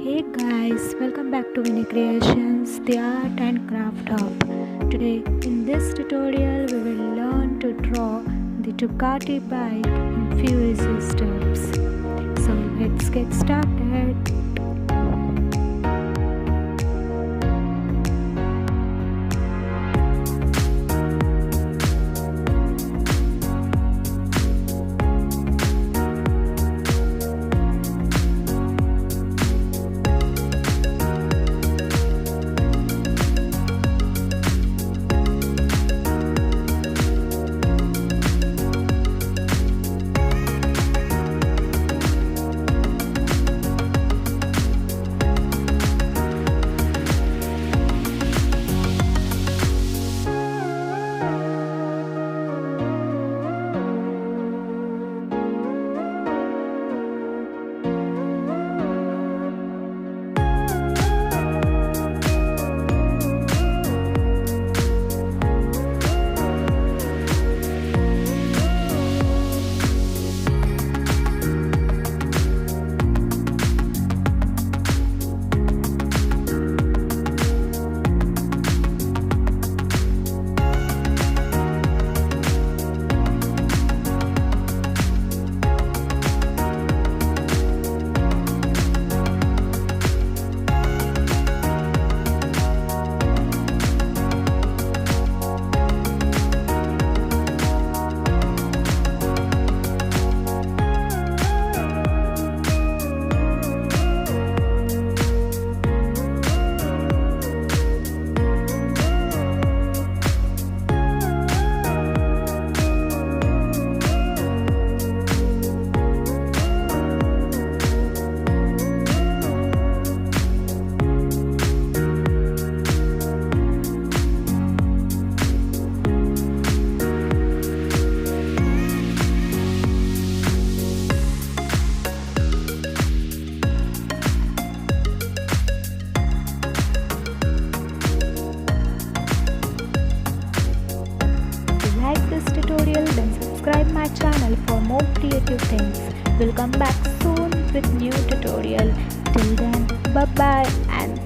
Hey guys, welcome back to VinniCreations, the art and craft hub. Today in this tutorial we will learn to draw the Ducati bike in few easy steps. So let's get started. Like this tutorial, then subscribe my channel for more creative things. We'll come back soon with new tutorial. Till then, bye bye and